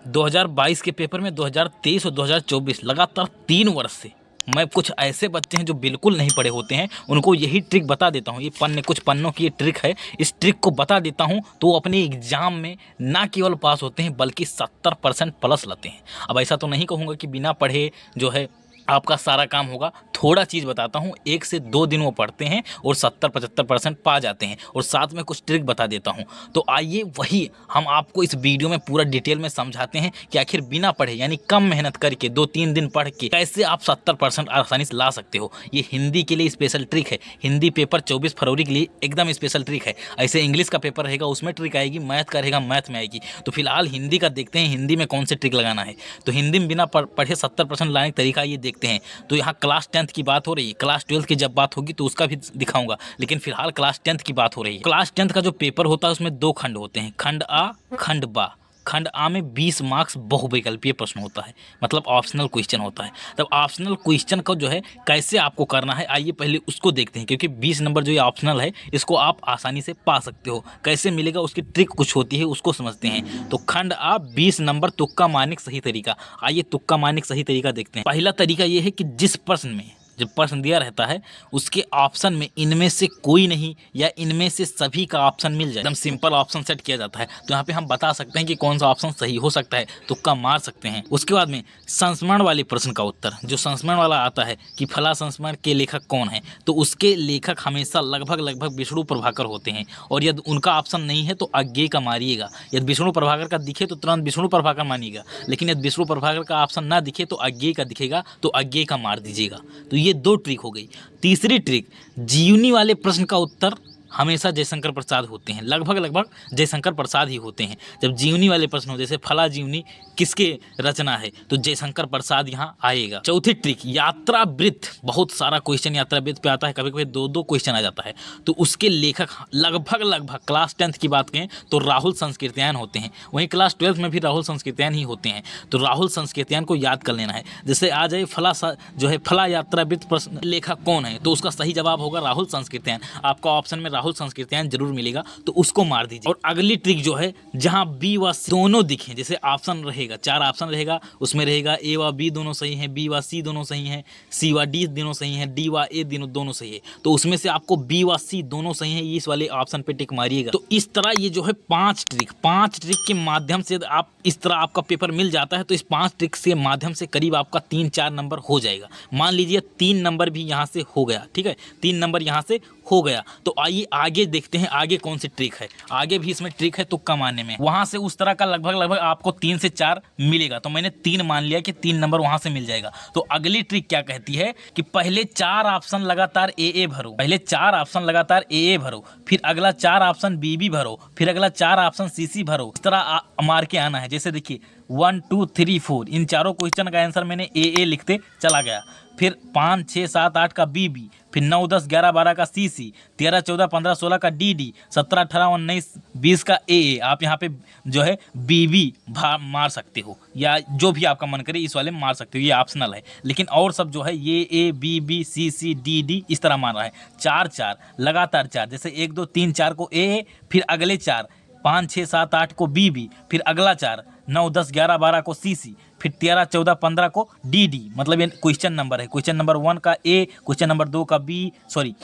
2022 के पेपर में 2023 और 2024 लगातार 3 वर्ष से मैं कुछ ऐसे बच्चे हैं जो बिल्कुल नहीं पढ़े होते हैं, उनको यही ट्रिक बता देता हूँ। ये कुछ पन्नों की ये ट्रिक है, इस ट्रिक को बता देता हूँ तो वो अपने एग्जाम में ना केवल पास होते हैं बल्कि 70% प्लस लाते हैं। अब ऐसा तो नहीं कहूँगा कि बिना पढ़े जो है आपका सारा काम होगा, थोड़ा चीज़ बताता हूँ। 1 से 2 दिन वो पढ़ते हैं और 70-75% पा जाते हैं, और साथ में कुछ ट्रिक बता देता हूँ। तो आइए वही हम आपको इस वीडियो में पूरा डिटेल में समझाते हैं कि आखिर बिना पढ़े यानी कम मेहनत करके 2-3 दिन पढ़ के कैसे आप 70% आसानी से ला सकते हो। ये हिंदी के लिए स्पेशल ट्रिक है, हिंदी पेपर 24 फरवरी के लिए एकदम स्पेशल ट्रिक है। ऐसे इंग्लिश का पेपर रहेगा उसमें ट्रिक आएगी, मैथ का रहेगा मैथ में आएगी। तो फिलहाल हिंदी का देखते हैं, हिंदी में कौन से ट्रिक लगाना है। तो हिंदी में बिना पढ़े 70% लाने का तरीका ये देखते हैं। तो यहाँ क्लास 10th की बात हो रही है, क्लास 12th की जब बात होगी तो उसका भी दिखाऊंगा, लेकिन फिलहाल क्लास 10th की बात हो रही है। क्लास 10th का जो पेपर होता है उसमें 2 खंड होते हैं, खंड आ खंड बा। खंड आ में 20 मार्क्स बहुविकल्पीय प्रश्न होता है, मतलब ऑप्शनल क्वेश्चन होता है। तब ऑप्शनल क्वेश्चन को जो है कैसे आपको करना है, आइए पहले उसको देखते हैं, क्योंकि 20 नंबर जो ये ऑप्शनल है इसको आप आसानी से पा सकते हो। कैसे मिलेगा उसकी ट्रिक कुछ होती है, उसको समझते हैं। तो खंड आ 20 नंबर तुक्का मारने का सही तरीका। आइए तुक्का मारने का सही तरीका देखते हैं। पहला तरीका ये है कि जिस प्रश्न में जब प्रश्न दिया रहता है उसके ऑप्शन में इनमें से कोई नहीं या इनमें से सभी का ऑप्शन मिल जाए, एकदम सिंपल ऑप्शन सेट किया जाता है। तो यहाँ पे हम बता सकते हैं कि कौन सा ऑप्शन सही हो सकता है, तुक्का मार सकते हैं। उसके बाद में संस्मरण वाले प्रश्न का उत्तर, जो संस्मरण वाला आता है कि फला संस्मरण के लेखक कौन है, तो उसके लेखक हमेशा लगभग विष्णु प्रभाकर होते हैं। और यदि उनका ऑप्शन नहीं है तो अज्ञेय का मारिएगा। यदि विष्णु प्रभाकर का दिखे तो तुरंत विष्णु प्रभाकर मानिएगा, लेकिन यदि विष्णु प्रभाकर का ऑप्शन ना दिखे तो अज्ञेय का दिखेगा तो अज्ञेय का मार दीजिएगा। तो ये 2 ट्रिक हो गई। तीसरी ट्रिक, जीवनी वाले प्रश्न का उत्तर हमेशा जयशंकर प्रसाद होते हैं, लगभग जयशंकर प्रसाद ही होते हैं। जब जीवनी वाले प्रश्न हो, जैसे फला जीवनी किसके रचना है, तो जयशंकर प्रसाद यहाँ आएगा। चौथी ट्रिक, यात्रा वृत्त, बहुत सारा क्वेश्चन यात्रा वृत्त पे आता है, कभी कभी 2-2 क्वेश्चन आ जाता है। तो उसके लेखक लगभग क्लास 10th की बात करें तो राहुल संस्कृत्यायन होते हैं, वहीं क्लास 12th में भी राहुल संस्कृत्यायन ही होते हैं। तो राहुल संस्कृत्यायन को याद कर लेना है। जैसे आ जाए फला जो है फला यात्रा वृत्त प्रश्न लेखक कौन है, तो उसका सही जवाब होगा राहुल संस्कृत्यायन। आपका ऑप्शन में राहुल संस्कृत्यायन जरूर मिलेगा, तो उसको मार दीजिए। और अगली ट्रिक जो है, जहां बी व सी दोनों दिखें, जैसे ऑप्शन रहेगा 4 ऑप्शन रहेगा, उसमें रहेगा ए व बी दोनों सही हैं, बी व सी दोनों सही हैं, सी व डी दोनों सही हैं, डी व ए दोनों सही है, तो उसमें से आपको बी व सी दोनों सही हैं, इस वाले ऑप्शन पे टिक मारिएगा। तो इस तरह ये जो है 5 ट्रिक के माध्यम से आप इस तरह आपका पेपर मिल जाता है। तो इस 5 ट्रिक के माध्यम से करीब आपका 3-4 नंबर हो जाएगा। मान लीजिए 3 नंबर भी यहाँ से हो गया, ठीक है, 3 नंबर यहाँ से हो गया। तो आइए आगे देखते हैं आगे कौन सी ट्रिक है। आगे भी इसमें ट्रिक है तुक्का मारने में, वहां से उस तरह का लगभग आपको 3 से 4 मिलेगा। तो मैंने 3 मान लिया कि 3 नंबर वहां से मिल जाएगा। तो अगली ट्रिक क्या कहती है कि पहले 4 ऑप्शन लगातार ए भरो, पहले 4 ऑप्शन लगातार ए भरो, फिर अगला 4 ऑप्शन बी भरो, फिर अगला 4 ऑप्शन सी भरो। इस तरह मार के आना है। जैसे देखिए 1 2 3 4 इन चारों क्वेश्चन का आंसर मैंने ए लिखते चला गया, फिर 5 6 7 8 का बी, फिर 9 10 11 12 का सी, 13 14 15 16 का डी, 17 18 19 20 का ए। आप यहाँ पे जो है बी मार सकते हो, या जो भी आपका मन करे इस वाले में मार सकते हो, ये ऑप्शनल है। लेकिन और सब जो है ये ए बी सी डी इस तरह मार रहा है। 4 लगातार 4, जैसे 1 2 3 4 को ए, फिर अगले 4 5 6 7 8 को बी, फिर अगला 4 9 10 11 12 को सी, फिर 13 14 15 को डी, मतलब ये क्वेश्चन नंबर है। क्वेश्चन नंबर 1 का ए, क्वेश्चन नंबर 2 का बी, सॉरी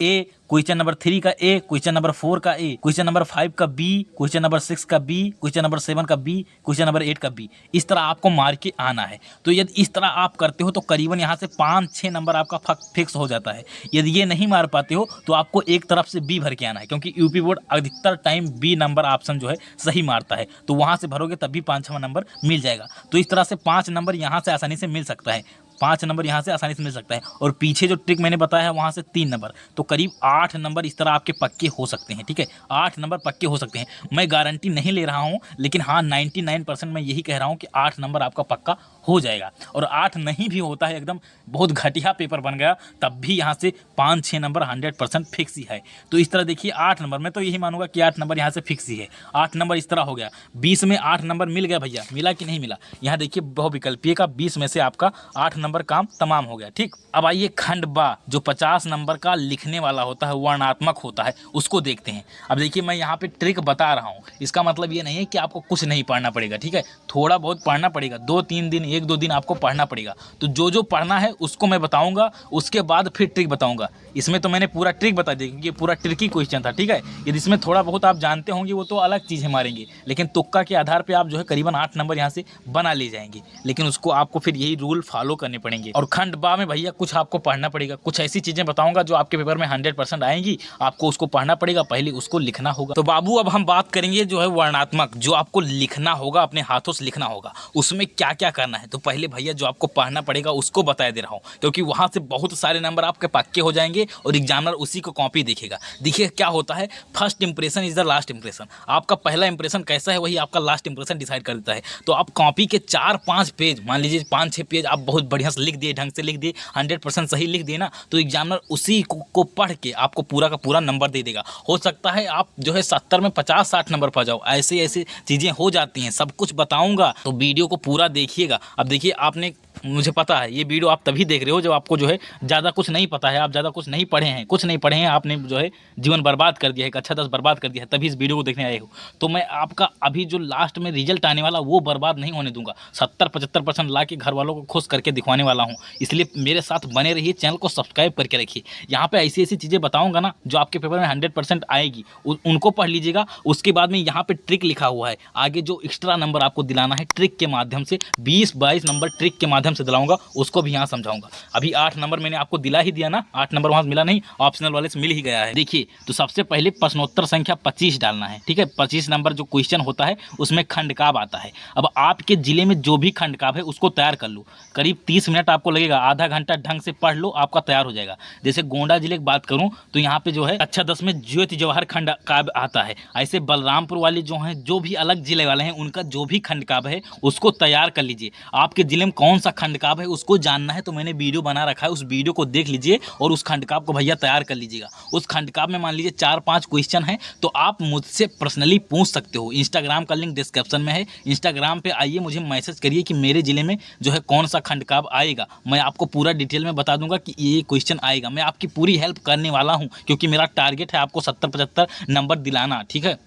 ए, क्वेश्चन नंबर 3 का ए, क्वेश्चन नंबर 4 का ए, क्वेश्चन नंबर 5 का बी, क्वेश्चन नंबर 6 का बी, क्वेश्चन नंबर 7 का बी, क्वेश्चन नंबर 8 का बी। इस तरह आपको मार के आना है। तो यदि इस तरह आप करते हो तो करीबन यहाँ से 5-6 नंबर आपका फिक्स हो जाता है। यदि ये नहीं मार पाते हो तो आपको एक तरफ से बी भर के आना है, क्योंकि यूपी बोर्ड अधिकतर टाइम बी नंबर ऑप्शन जो है सही मारता है। तो वहाँ से भरोगे तभी 5-6 नंबर मिल जाएगा। तो इस तरह से 5 नंबर यहाँ से आसानी से मिल सकता है, 5 नंबर यहाँ से आसानी से मिल सकता है। और पीछे जो ट्रिक मैंने बताया है वहाँ से 3 नंबर, तो करीब 8 नंबर इस तरह आपके पक्के हो सकते हैं। ठीक है, 8 नंबर पक्के हो सकते हैं। मैं गारंटी नहीं ले रहा हूँ, लेकिन हाँ 99% मैं यही कह रहा हूँ कि 8 नंबर आपका पक्का हो जाएगा। और 8 नहीं भी होता है, एकदम बहुत घटिया पेपर बन गया, तब भी यहाँ से 5-6 नंबर 100% फिक्स ही है। तो इस तरह देखिए 8 नंबर, मैं तो यही मानूंगा कि 8 नंबर यहाँ से फिक्स ही है। 8 नंबर इस तरह हो गया। 20 में 8 नंबर मिल गया भैया, मिला कि नहीं मिला? यहाँ देखिए बहुविकल्पीय का 20 में से आपका 8 नंबर नंबर काम तमाम हो गया। ठीक, अब आइए खंड बा जो 50 नंबर का लिखने वाला होता है, वर्णात्मक होता है, उसको देखते हैं। अब देखिए मैं यहाँ पे ट्रिक बता रहा हूँ, इसका मतलब ये नहीं है कि आपको कुछ नहीं पढ़ना पड़ेगा। ठीक है, थोड़ा बहुत पढ़ना पड़ेगा, 2-3 दिन 1-2 दिन आपको पढ़ना पड़ेगा। तो जो जो पढ़ना है उसको मैं बताऊंगा, उसके बाद फिर ट्रिक बताऊंगा। इसमें तो मैंने पूरा ट्रिक बता दिया क्योंकि पूरा ट्रिकी क्वेश्चन था। ठीक है, यदि इसमें थोड़ा बहुत आप जानते होंगे वो तो अलग चीज़ है मारेंगे, लेकिन तुक्का के आधार पे आप जो है करीबन 8 नंबर यहाँ से बना ले जाएंगे, लेकिन उसको आपको फिर यही रूल फॉलो करने पड़ेंगे। और खंड बा में भैया कुछ आपको पढ़ना पड़ेगा, कुछ ऐसी चीजें बताऊंगा जो आपके पेपर में 100% आएंगी, आपको उसको पढ़ना पड़ेगा, पहले उसको लिखना होगा। तो बाबू अब हम बात करेंगे जो है वर्णात्मक, जो आपको लिखना होगा, अपने हाथों से लिखना होगा, उसमें क्या क्या करना है। तो पहले भैया जो आपको पढ़ना पड़ेगा उसको बता दे रहा हूँ, क्योंकि वहां से बहुत सारे नंबर आपके पक्के हो जाएंगे और एग्जामिनर उसी को कॉपी देखेगा। देखिए क्या होता है, first impression is the last impression. आपका पहला इंप्रेशन कैसा है वही आपका लास्ट इंप्रेशन डिसाइड कर देता है। तो आप कॉपी के 4-5 पेज, मान लीजिए 5-6 पेज आप बहुत बढ़िया से लिख दिए, ढंग से लिख दिए, 100% सही लिख दिए ना, तो एग्जामिनर उसी को पढ़ के आपको पूरा का पूरा नंबर दे देगा। हो सकता है आप जो है 70 में 50-60 नंबर पा जाओ, ऐसे ऐसे चीज़ें हो जाती हैं, सब कुछ बताऊंगा, तो वीडियो को पूरा देखिएगा। अब देखिए आपने, मुझे पता है ये वीडियो आप तभी देख रहे हो जब आपको जो है ज़्यादा कुछ नहीं पता है, आप ज़्यादा कुछ नहीं पढ़े हैं, आपने जो है जीवन बर्बाद कर दिया है, कक्षा 10 बर्बाद कर दिया है, तभी इस वीडियो को देखने आए हो। तो मैं आपका अभी जो लास्ट में रिजल्ट आने वाला वो बर्बाद नहीं होने दूंगा, 70-75% ला के घर वालों को खुश करके दिखवाने वाला हूँ। इसलिए मेरे साथ बने रहिए, चैनल को सब्सक्राइब करके रखिए। यहाँ पे ऐसी ऐसी चीज़ें बताऊँगा ना जो आपके पेपर में 100% आएगी, उनको पढ़ लीजिएगा। उसके बाद में यहाँ पे ट्रिक लिखा हुआ है, आगे जो एक्स्ट्रा नंबर आपको दिलाना है ट्रिक के माध्यम से, 20-22 नंबर ट्रिक के माध्यम से दिलाऊंगा, उसको भी यहाँ समझाऊंगा। अभी 8 नंबर मैंने आपको दिला ही दिया ना, 8 नंबर वहां से मिला नहीं, ऑप्शनल वाले से मिल ही गया है। देखिए तो सबसे पहले प्रश्नोत्तर संख्या 25 डालना है। ठीक है, 25 नंबर जो क्वेश्चन होता है उसमें खंडकाव्य आता है। अब आपके जिले में जो भी खंडकाव्य है उसको तैयार कर लो, करीब 30 मिनट आपको लगेगा, आधा घंटा ढंग से पढ़ लो, आपका तैयार हो जाएगा। जैसे गोंडा जिले की बात करूं तो यहाँ पे जो है कक्षा 10 में ज्योति जवाहर खंडकाव्य आता है। ऐसे बलरामपुर वाले जो हैं, जो भी अलग जिले वाले हैं, उनका जो भी खंडकाव्य है उसको तैयार कर लीजिए। आपके जिले में कौन सा खंडकाव्य है उसको जानना है तो मैंने वीडियो बना रखा है, उस वीडियो को देख लीजिए और उस खंडकाव्य को भैया तैयार कर लीजिएगा। उस खंडकाव्य में मान लीजिए 4-5 क्वेश्चन है तो आप मुझसे पर्सनली पूछ सकते हो। इंस्टाग्राम का लिंक डिस्क्रिप्शन में है, इंस्टाग्राम पे आइए, मुझे मैसेज करिए कि मेरे जिले में जो है कौन सा खंडकाव्य आएगा, मैं आपको पूरा डिटेल में बता दूंगा कि ये क्वेश्चन आएगा। मैं आपकी पूरी हेल्प करने वाला हूँ क्योंकि मेरा टारगेट है आपको 70-75 नंबर दिलाना। ठीक है,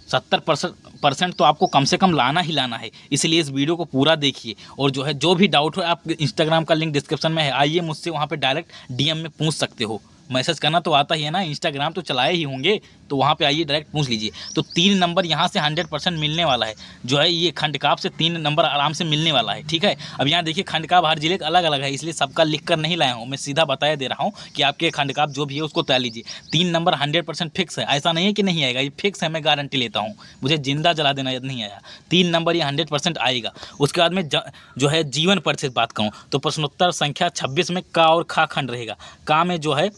70% तो आपको कम से कम लाना ही लाना है, इसलिए इस वीडियो को पूरा देखिए। और जो है जो भी डाउट हो, आप इंस्टाग्राम का लिंक डिस्क्रिप्शन में है, आइए मुझसे वहाँ पे डायरेक्ट डीएम में पूछ सकते हो। मैसेज करना तो आता ही है ना, इंस्टाग्राम तो चलाए ही होंगे, तो वहाँ पे आइए डायरेक्ट पूछ लीजिए। तो 3 नंबर यहाँ से 100% मिलने वाला है, जो है ये खंडकाव्य से 3 नंबर आराम से मिलने वाला है। ठीक है, अब यहाँ देखिए खंडकाव्य हर जिले का अलग अलग है, इसलिए सबका लिख कर नहीं लाया हूँ, मैं सीधा बताया दे रहा हूँ कि आपके खंडकाव्य जो भी है उसको तैयार लीजिए। 3 नंबर 100% फिक्स है, ऐसा नहीं है कि नहीं आएगा, ये फिक्स है, मैं गारंटी लेता हूँ, मुझे जिंदा जला देना यदि नहीं आया, 3 नंबर ये 100% आएगा। उसके बाद में जो है जीवन परिचय बात करूँ तो प्रश्नोत्तर संख्या 26 में का और खा खंड रहेगा। का में जो है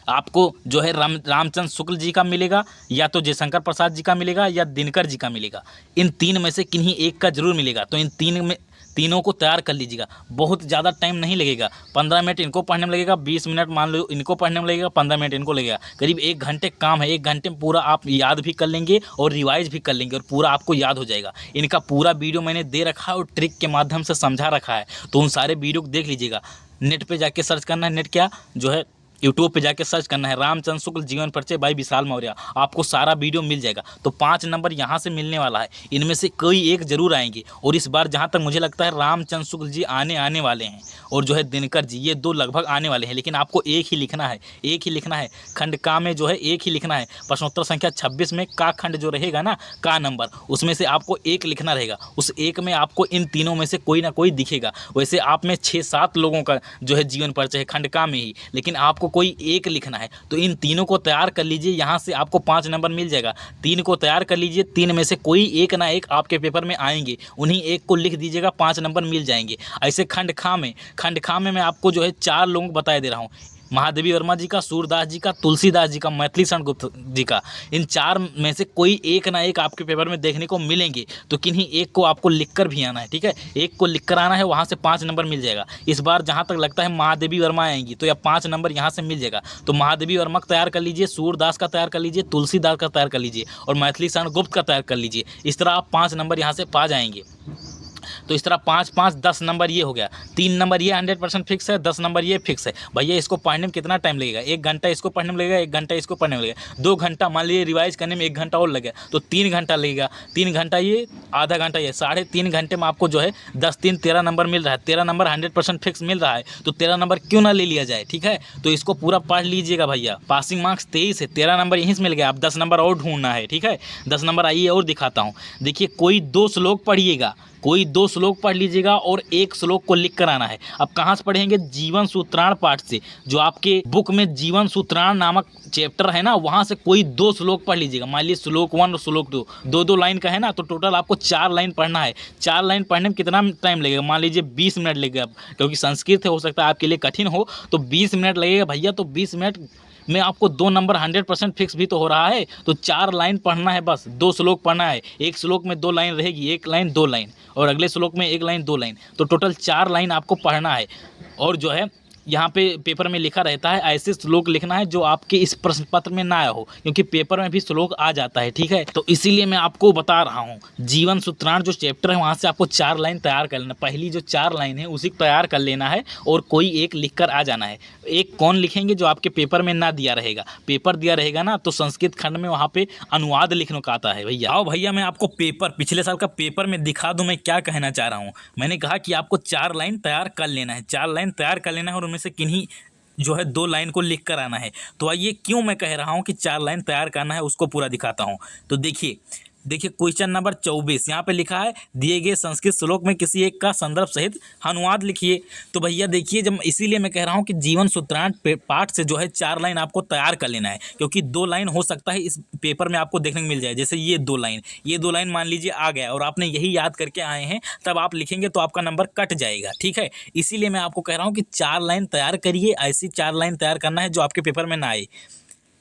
आपको जो है रामचंद्र शुक्ल जी का मिलेगा, या तो जयशंकर प्रसाद जी का मिलेगा, या दिनकर जी का मिलेगा। इन 3 में से किन्हीं एक का जरूर मिलेगा, तो इन 3 में तीनों को तैयार कर लीजिएगा। बहुत ज़्यादा टाइम नहीं लगेगा, 15 मिनट इनको पढ़ने में लगेगा, 20 मिनट मान लो इनको पढ़ने में लगेगा, 15 मिनट इनको लगेगा, करीब 1 घंटे काम है। 1 घंटे में पूरा आप याद भी कर लेंगे और रिवाइज भी कर लेंगे और पूरा आपको याद हो जाएगा। इनका पूरा वीडियो मैंने दे रखा है और ट्रिक के माध्यम से समझा रखा है, तो उन सारे वीडियो को देख लीजिएगा। नेट पर जाके सर्च करना है, नेट क्या जो है यूट्यूब पे जाके सर्च करना है रामचंद्र शुक्ल जीवन परिचय बाई विशाल मौर्य, आपको सारा वीडियो मिल जाएगा। तो 5 नंबर यहाँ से मिलने वाला है, इनमें से कोई एक जरूर आएंगे। और इस बार जहाँ तक मुझे लगता है रामचंद्र शुक्ल जी आने वाले हैं, और जो है दिनकर जी, ये 2 लगभग आने वाले हैं। लेकिन आपको एक ही लिखना है, खंड का में जो है एक ही लिखना है। प्रश्नोत्तर संख्या 26 में का खंड जो रहेगा ना, का नंबर, उसमें से आपको एक लिखना रहेगा। उस एक में आपको इन तीनों में से कोई ना कोई दिखेगा। वैसे आप में 6-7 लोगों का जो है जीवन परिचय है खंड का में ही, लेकिन आपको कोई एक लिखना है। तो इन तीनों को तैयार कर लीजिए, यहाँ से आपको 5 नंबर मिल जाएगा। 3 को तैयार कर लीजिए, 3 में से कोई एक ना एक आपके पेपर में आएंगे, उन्हीं एक को लिख दीजिएगा, 5 नंबर मिल जाएंगे। ऐसे खंड खा में मैं आपको जो है 4 लोगों को बताया दे रहा हूँ, महादेवी वर्मा जी का, सूरदास जी का, तुलसीदास जी का, मैथिली शरण गुप्त जी का। इन 4 में से कोई एक ना एक आपके पेपर में देखने को मिलेंगे, तो किन्हीं एक को आपको लिखकर भी आना है। ठीक है, एक को लिखकर आना है, वहाँ से 5 नंबर मिल जाएगा। इस बार जहाँ तक लगता है महादेवी वर्मा आएंगी, तो या 5 नंबर यहाँ से मिल जाएगा। तो महादेवी वर्मा का तैयार कर लीजिए, सूरदास का तैयार कर लीजिए, तुलसीदास का तैयार कर लीजिए और मैथिली शरण गुप्त का तैयार कर लीजिए। इस तरह आप 5 नंबर यहाँ से पा जाएंगे। तो इस तरह 5 5 10 नंबर ये हो गया, 3 नंबर ये 100% फिक्स है, 10 नंबर ये फिक्स है। भैया इसको पढ़ने में कितना टाइम लगेगा? 1 घंटा इसको पढ़ने में लगेगा, 1 घंटा इसको पढ़ने में लगेगा, 2 घंटा, मान लीजिए रिवाइज करने में 1 घंटा और लगेगा तो 3 घंटा लगेगा। 3 घंटा ये, आधा घंटा ये, 3.5 घंटे में आपको जो है 10 3 13 नंबर मिल रहा है। 13 नंबर 100% फिक्स मिल रहा है तो 13 नंबर क्यों ना ले लिया जाए। ठीक है, तो इसको पूरा पढ़ लीजिएगा भैया। पासिंग मार्क्स 23 है, 13 नंबर यहीं से मिल गया, अब 10 नंबर और ढूंढना है। ठीक है, 10 नंबर आइए और दिखाता हूँ। देखिए कोई 2 श्लोक पढ़िएगा, कोई 2 श्लोक पढ़ लीजिएगा और 1 श्लोक को लिख कर आना है। अब कहाँ से पढ़ेंगे? जीवन सूत्राण पाठ से, जो आपके बुक में जीवन सूत्राण नामक चैप्टर है ना, वहाँ से कोई 2 श्लोक पढ़ लीजिएगा। मान लीजिए श्लोक 1 और श्लोक 2 2 लाइन का है ना, तो टोटल आपको 4 लाइन पढ़ना है। 4 लाइन पढ़ने में कितना टाइम लगेगा? मान लीजिए 20 मिनट लगेगा, क्योंकि संस्कृत है, हो सकता है आपके लिए कठिन हो, तो 20 मिनट लगेगा भैया। तो 20 मिनट में आपको 2 नंबर 100% फिक्स भी तो हो रहा है। तो 4 लाइन पढ़ना है, बस 2 श्लोक पढ़ना है। एक श्लोक में 2 लाइन रहेगी, 1 लाइन 2 लाइन, और अगले श्लोक में 1 लाइन 2 लाइन, तो टोटल 4 लाइन आपको पढ़ना है। और जो है यहाँ पे पेपर में लिखा रहता है ऐसे श्लोक लिखना है जो आपके इस प्रश्न पत्र में ना आया हो, क्योंकि पेपर में भी श्लोक आ जाता है। ठीक है, तो इसीलिए मैं आपको बता रहा हूँ, जीवन सूत्राण जो चैप्टर है वहाँ से आपको 4 लाइन तैयार कर लेना। पहली जो 4 लाइन है उसी को तैयार कर लेना है और कोई एक लिख कर आ जाना है। एक कौन लिखेंगे? जो आपके पेपर में ना दिया रहेगा। पेपर दिया रहेगा ना तो संस्कृत खंड में वहाँ पे अनुवाद लिखने का आता है भैया। आओ भैया मैं आपको पेपर, पिछले साल का पेपर में दिखा दूँ मैं क्या कहना चाह रहा हूँ। मैंने कहा कि आपको 4 लाइन तैयार कर लेना है, 4 लाइन तैयार कर लेना है और में से किन्हीं जो है 2 लाइन को लिख कर आना है। तो आइए क्यों मैं कह रहा हूँ कि 4 लाइन तैयार करना है उसको पूरा दिखाता हूँ। तो देखिए क्वेश्चन नंबर 24 यहाँ पे लिखा है, दिए गए संस्कृत श्लोक में किसी एक का संदर्भ सहित अनुवाद लिखिए। तो भैया देखिए, जब इसीलिए मैं कह रहा हूँ कि जीवन सूत्रांत पाठ से जो है 4 लाइन आपको तैयार कर लेना है, क्योंकि 2 लाइन हो सकता है इस पेपर में आपको देखने को मिल जाए। जैसे ये 2 लाइन मान लीजिए आ गया और आपने यही याद करके आए हैं, तब आप लिखेंगे तो आपका नंबर कट जाएगा। ठीक है, इसीलिए मैं आपको कह रहा हूँ कि 4 लाइन तैयार करिए। ऐसी 4 लाइन तैयार करना है जो आपके पेपर में ना आए।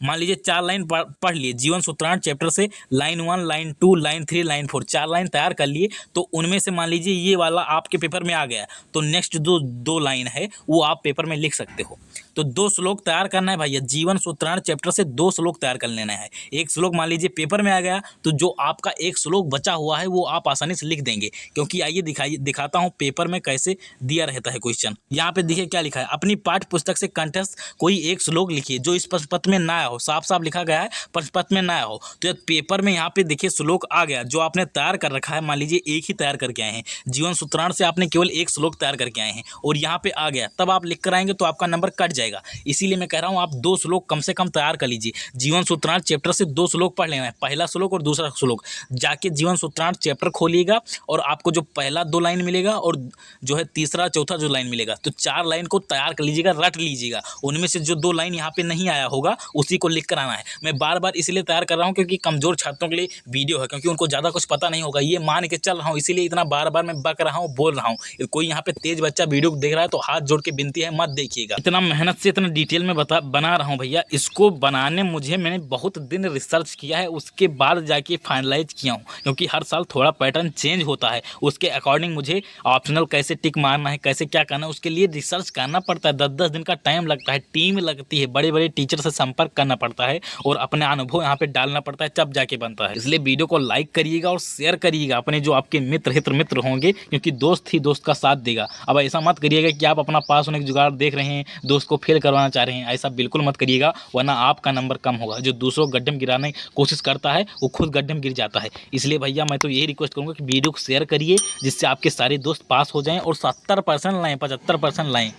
मान लीजिए 4 लाइन पढ़ लिए जीवन सूत्रांत चैप्टर से, line 1 line 2 line 3 line 4, 4 line तैयार कर लिए। तो उनमें से मान लीजिए ये वाला आपके पेपर में आ गया, तो नेक्स्ट जो 2 लाइन है वो आप पेपर में लिख सकते हो। तो 2 श्लोक तैयार करना है भैया, जीवन सूत्रांत चैप्टर से 2 श्लोक तैयार कर लेना है। एक श्लोक मान लीजिए पेपर में आ गया, तो जो आपका एक श्लोक बचा हुआ है वो आप आसानी से लिख देंगे। क्योंकि आइए दिखाता हूँ पेपर में कैसे दिया रहता है क्वेश्चन। यहाँ पे देखिए क्या लिखा है, अपनी पाठ्य पुस्तक से कंठस्थ कोई एक श्लोक लिखिए जो इस प्रश्न पत्र में ना आया हो। साफ साफ लिखा गया है प्रश्न पत्र में ना आया हो, तो जब पेपर में यहाँ पे देखिए श्लोक आ गया जो आपने तैयार कर रखा है, मान लीजिए एक ही तैयार करके आए हैं, जीवन सूत्रांत से आपने केवल एक श्लोक तैयार करके आए हैं और यहाँ पे आ गया, तब आप लिख कर आएंगे तो आपका नंबर कट जाएगा। इसीलिए मैं कह रहा हूँ आप 2 श्लोक कम से कम तैयार कर लीजिए। जीवन सूत्रांत चैप्टर से 2 श्लोक पढ़ लेना है, पहला श्लोक और दूसरा श्लोक। जाके जीवन सूत्रांत चैप्टर खोलिएगा और आपको जो पहला 2 लाइन मिलेगा और जो है तीसरा चौथा जो लाइन मिलेगा, तो 4 लाइन को तैयार कर लीजिएगा, रट लीजिएगा। उनमें से जो 2 लाइन यहाँ पे नहीं आया होगा उसी को लिख कर आना है। मैं बार बार इसलिए तैयार कर रहा हूँ क्योंकि कमजोर छात्रों के लिए वीडियो है, क्योंकि उनको ज़्यादा कुछ पता नहीं होगा, ये मान के चल रहा हूँ, इसीलिए इतना बार बार मैं बक रहा हूँ, बोल रहा हूँ। कोई यहाँ पे तेज बच्चा वीडियो देख रहा है तो हाथ जोड़ के विनती है मत देखिएगा। इतना मेहनत से इतना डिटेल में बना रहा हूँ भैया, इसको बनाने मैंने बहुत दिन रिसर्च किया है, उसके बाद जाके फाइनलाइज किया हूँ। क्योंकि हर साल थोड़ा पैटर्न चेंज होता है, उसके अकॉर्डिंग मुझे ऑप्शनल कैसे टिक मारना है, कैसे क्या करना है, उसके लिए रिसर्च करना पड़ता है। 10-10 दिन का टाइम लगता है, टीम लगती है, बड़े बड़े टीचर से संपर्क करना पड़ता है और अपने अनुभव यहाँ पे डालना पड़ता है, तब जाके बनता है। इसलिए वीडियो को लाइक करिएगा और शेयर करिएगा अपने जो आपके मित्र होंगे, क्योंकि दोस्त ही दोस्त का साथ देगा। अब ऐसा मत करिएगा कि आप अपना पास होने की जुगाड़ देख रहे हैं, दोस्त को फेल करवाना चाह रहे हैं, ऐसा बिल्कुल मत करिएगा, वरना आपका नंबर कम होगा। जो दूसरों को गड्ढे में गिराने की कोशिश करता है वो खुद गड्ढे में गिर जाता है। इसलिए भैया मैं तो यही रिक्वेस्ट करूँगा कि वीडियो को शेयर करिए, जिससे आपके सारे दोस्त पास हो जाएँ और 70% लाएँ, 75% लाएँ,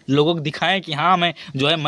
लोगों को दिखाएं कि हाँ मैं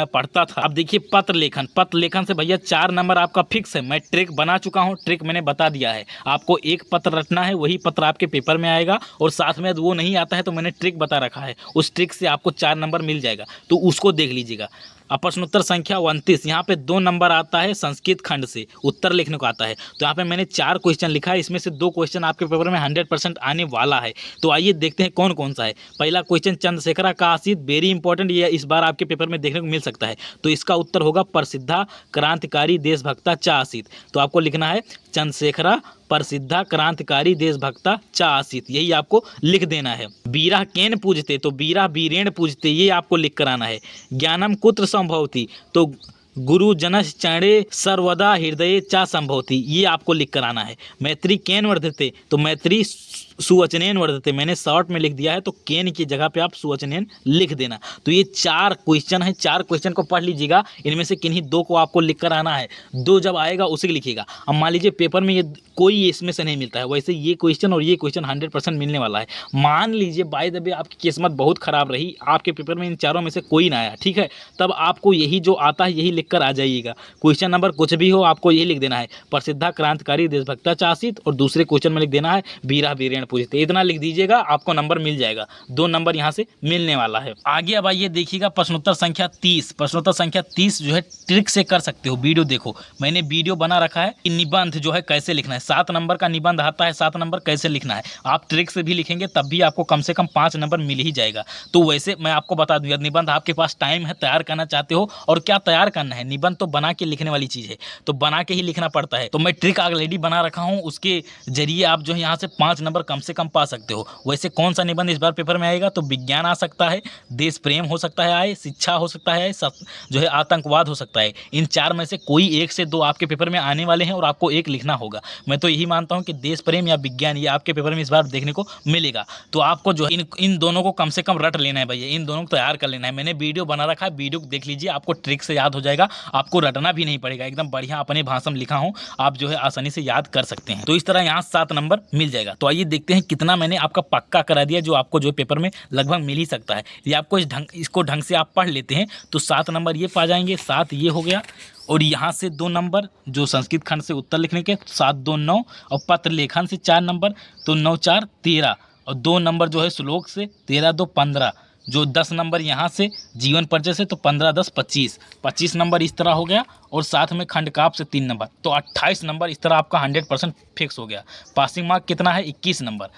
पढ़ता था। अब देखिए पत्र लेखन से भैया 4 नंबर आपका फिक्स है। मैं ट्रिक बना चुका हूँ, ट्रिक मैंने बता दिया है। आपको एक पत्र रटना है, वही पत्र आपके पेपर में आएगा, और साथ में वो नहीं आता है तो मैंने ट्रिक बता रखा है, उस ट्रिक से आपको 4 नंबर मिल जाएगा, तो उसको देख लीजिएगा। प्रश्नोत्तर संख्या 29, यहाँ पे 2 नंबर आता है संस्कृत खंड से, उत्तर लिखने को आता है। तो यहाँ पे मैंने 4 क्वेश्चन लिखा है, इसमें से 2 क्वेश्चन आपके पेपर में 100% आने वाला है। तो आइए देखते हैं कौन कौन सा है। पहला क्वेश्चन चंद्रशेखर का आसित, वेरी इंपॉर्टेंट, ये इस बार आपके पेपर में देखने को मिल सकता है। तो इसका उत्तर होगा प्रसिद्धा क्रांतिकारी देशभक्ता चा आसित। तो आपको लिखना है चंद्रशेखरा प्रसिद्धा क्रांतिकारी देशभक्ता चा आसित, यही आपको लिख देना है। बीरा केन पूजते, तो बीरा बीरेण पूजते, ये आपको लिख कर आना है। ज्ञानम कुत्र संभवती, तो गुरु जनस चरणे सर्वदा हृदय चा संभवती, ये आपको लिख कर आना है। मैत्री केन वर्धते, तो मैत्री सुवचनेन वर्धते, मैंने शॉर्ट में लिख दिया है, तो केन की जगह पे आप सुवचनेन लिख देना। तो ये 4 क्वेश्चन है, 4 क्वेश्चन को पढ़ लीजिएगा, इनमें से किन्हीं 2 को आपको लिख कर आना है। 2 जब आएगा उसे लिखिएगा। अब मान लीजिए पेपर में ये कोई इसमें से नहीं मिलता है, वैसे ये क्वेश्चन और ये क्वेश्चन 100% मिलने वाला है। मान लीजिए बाय द वे आपकी किस्मत बहुत खराब रही, आपके पेपर में इन चारों में से कोई ना आया, ठीक है, तब आपको यही जो आता है यही लिख कर आ जाइएगा। क्वेश्चन नंबर कुछ भी हो आपको यही लिख देना है, प्रसिद्धा क्रांतिकारी देशभक्ता चासित, और दूसरे क्वेश्चन में लिख देना है वीरा वीरेण पूजित। इतना लिख दीजिएगा, आपको नंबर मिल जाएगा, 2 नंबर यहाँ से मिलने वाला है। आगे अब आइए देखिएगा प्रश्नोत्तर संख्या 30। प्रश्नोत्तर संख्या 30 जो है ट्रिक से कर सकते हो। वीडियो देखो, मैंने वीडियो बना रखा है कि निबंध जो है कैसे लिखना है। 7 नंबर का निबंध आता है, 7 नंबर कैसे लिखना है। आप ट्रिक से भी लिखेंगे तब भी आपको कम से कम 5 नंबर मिल ही जाएगा। तो वैसे मैं आपको बता दूं, यदि निबंध आपके पास टाइम है, तैयार करना चाहते हो, और क्या तैयार करना है, निबंध तो बना के लिखने वाली चीज़ है, तो बना के ही लिखना पड़ता है। तो मैं ट्रिक ऑलरेडी बना रखा हूँ, उसके जरिए आप जो है यहाँ से 5 नंबर कम से कम पा सकते हो। वैसे कौन सा निबंध इस बार पेपर में आएगा, तो विज्ञान आ सकता है, देश प्रेम हो सकता है आए, शिक्षा हो सकता है, जो है आतंकवाद हो सकता है। इन 4 में से कोई 1 से 2 आपके पेपर में आने वाले हैं और आपको 1 लिखना होगा। मैं तो यही मानता हूं कि देश प्रेम या विज्ञान ये आपके पेपर में इस बार देखने को मिलेगा। तो आपको जो है इन दोनों को कम से कम रट लेना है भैया, इन दोनों को तैयार कर लेना है। मैंने वीडियो बना रखा है, वीडियो देख लीजिए, आपको ट्रिक से याद हो जाएगा, आपको रटना भी नहीं पड़ेगा। एकदम बढ़िया अपने भाषा में लिखा हूँ, आप जो है आसानी से याद कर सकते हैं। तो इस तरह यहाँ 7 नंबर मिल जाएगा। तो आइए देखते हैं कितना मैंने आपका पक्का करा दिया, जो आपको जो पेपर में लगभग मिल ही सकता है। ये आपको इसको ढंग से आप पढ़ लेते हैं तो 7 नंबर ये पा जाएंगे। 7 ये हो गया, और यहाँ से 2 नंबर जो संस्कृत खंड से उत्तर लिखने के, 7 2 9, और पत्र लेखन से 4 नंबर, तो 9 4 13, और 2 नंबर जो है श्लोक से, 13 2 15, जो 10 नंबर यहाँ से जीवन परिचय से, तो 15 10 25, 25 नंबर इस तरह हो गया, और साथ में खंड काव्य से 3 नंबर, तो 28 नंबर इस तरह आपका 100% फिक्स हो गया। पासिंग मार्क कितना है, 21 नंबर,